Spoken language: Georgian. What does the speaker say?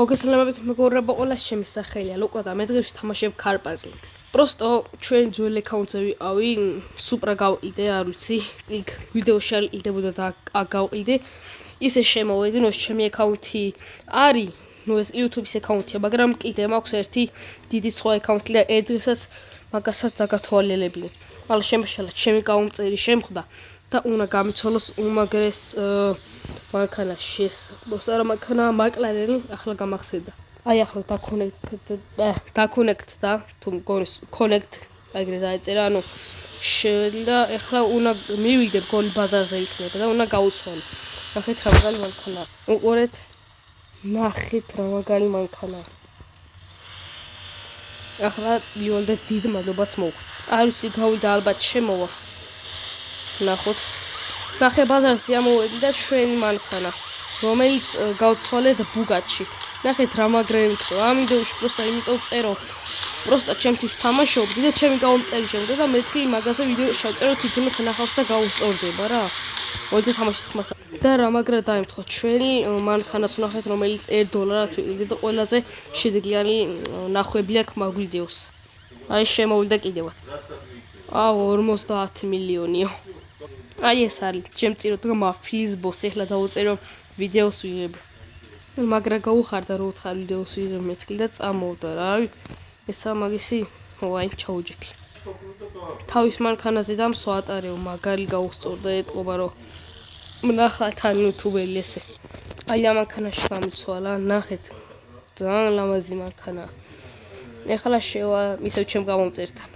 მოგესალმებით მეგობრებო, ყველას ჩემი სახელია ლუკა და მე დღეს ვთამაშებ car parking-ს. Просто ჩვენ ძველ აკაუნტზე ვიყავი, სუპრა გავყიდე, არ ვიცი, იქ ვიდეოში არ იყიდებოდა და გავყიდე. ისე შემოვედი, ნუ ჩემი აკაუნტი არის, ნუ ეს YouTube-ის აკაუნტია, მაგრამ კიდე მაქვს ერთი დიდი სხვა აკაუნტი და ერთ დღესაც მაგასაც დაგათვალელებინე. მაგრამ შემაშალა ჩემი გაუმწერი შემხვდა და უნდა გამიცვალოს უმაგრეს მანქანა შეს. მოსარა მანქანა McLaren ახლა გამახსენდა. აი ახლა დაკონექტდა თუ მგონის connect ეგრე დაეწერა, ანუ და ახლა უნდა მივიდე გოლ ბაზარზე იქნება და უნდა გავუცვალო. ნახეთ რა მაგარი მანქანა. უყურეთ. ნახეთ რა მაგარი მანქანა. ახლა იოლდა დიდ მადლობას მოვხდი. არ ვიცი გავიდა ალბათ შემოვა. ნახოთ. ნახე ბაზარზე ამოვედი და ჩვენი მანქანა, რომელიც გავცვალეთ ბუგატში. ნახეთ რა მაგრები თქვა. ამ ვიდეოში პროსტა იმიტომ წერო. პროსტა ჩემთვის თამაშობდი და ჩემი გაუმწერი შემდგა და მეთქი მაგაზე ვიდეო შევწერო თვითონაც ნახავს და გავუსწორდება რა. მოიძე თამაშის ხმას და რა მაგრა დაემთხვა ჩვენი მანქანას ვნახეთ, რომელიც $1 ვიყიდე და ყველაზე შედეგიანი ნახვები აქვს მაგ ვიდეოს. აი შემოვიდა კიდევაც. 50 მილიონიო. აი ეს არის ჩემწირო და მაფიის ბოსი. ახლა დავუწერო ვიდეოს ვიღებ. მაგრა გაუხარდა რო უთხარ ვიდეოს ვიღებ მეთქი და წამოვდა რა. ესა მაგისი ვაი ჩაუჯექი. თავის მანქანაზე დამსვა ატარეო მაგარი გაუსწორდა ეტყობა რომ ნახათ ან YouTube-ელი ესე. აი ამ მანქანაში გამიცვალა, ნახეთ. ძალიან ლამაზი მანქანა. ახლა შევა ისევ ჩემ გამომწერთან.